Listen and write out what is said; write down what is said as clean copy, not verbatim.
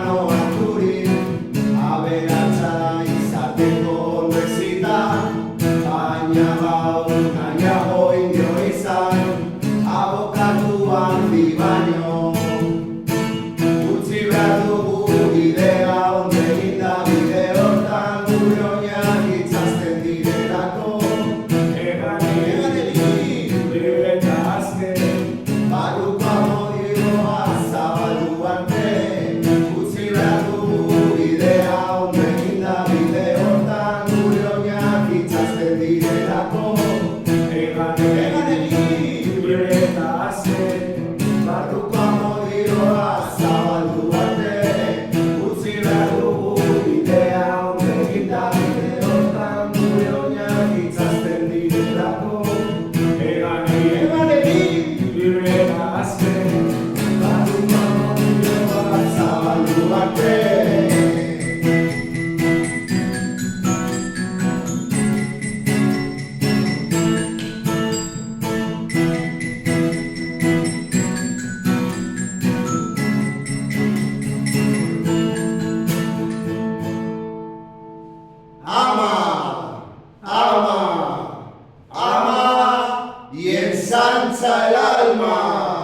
noan guri, aberatsa izateko ondoezita, baina gaur nahiago indio izan, abokatu handi baino. Utzi behar dugu bidea ondo eginda bide hortan, gure oinak itzazten direlako. Egan egin eta azken, barruko amodioa zabaldu arte. Utzi behar dugu bidea ondo eginda bide hortan, gure oinak itzazten direlako. Egan egin eta azken, barruko amodioa zabaldu arte. Utzi behar dugu bidea ondo eginda bide hortan, gure oinak itzazten direlako. Egan egin eta azken, barruko amodioa zabaldu arte. Ama, ama, ama y ensancha el alma.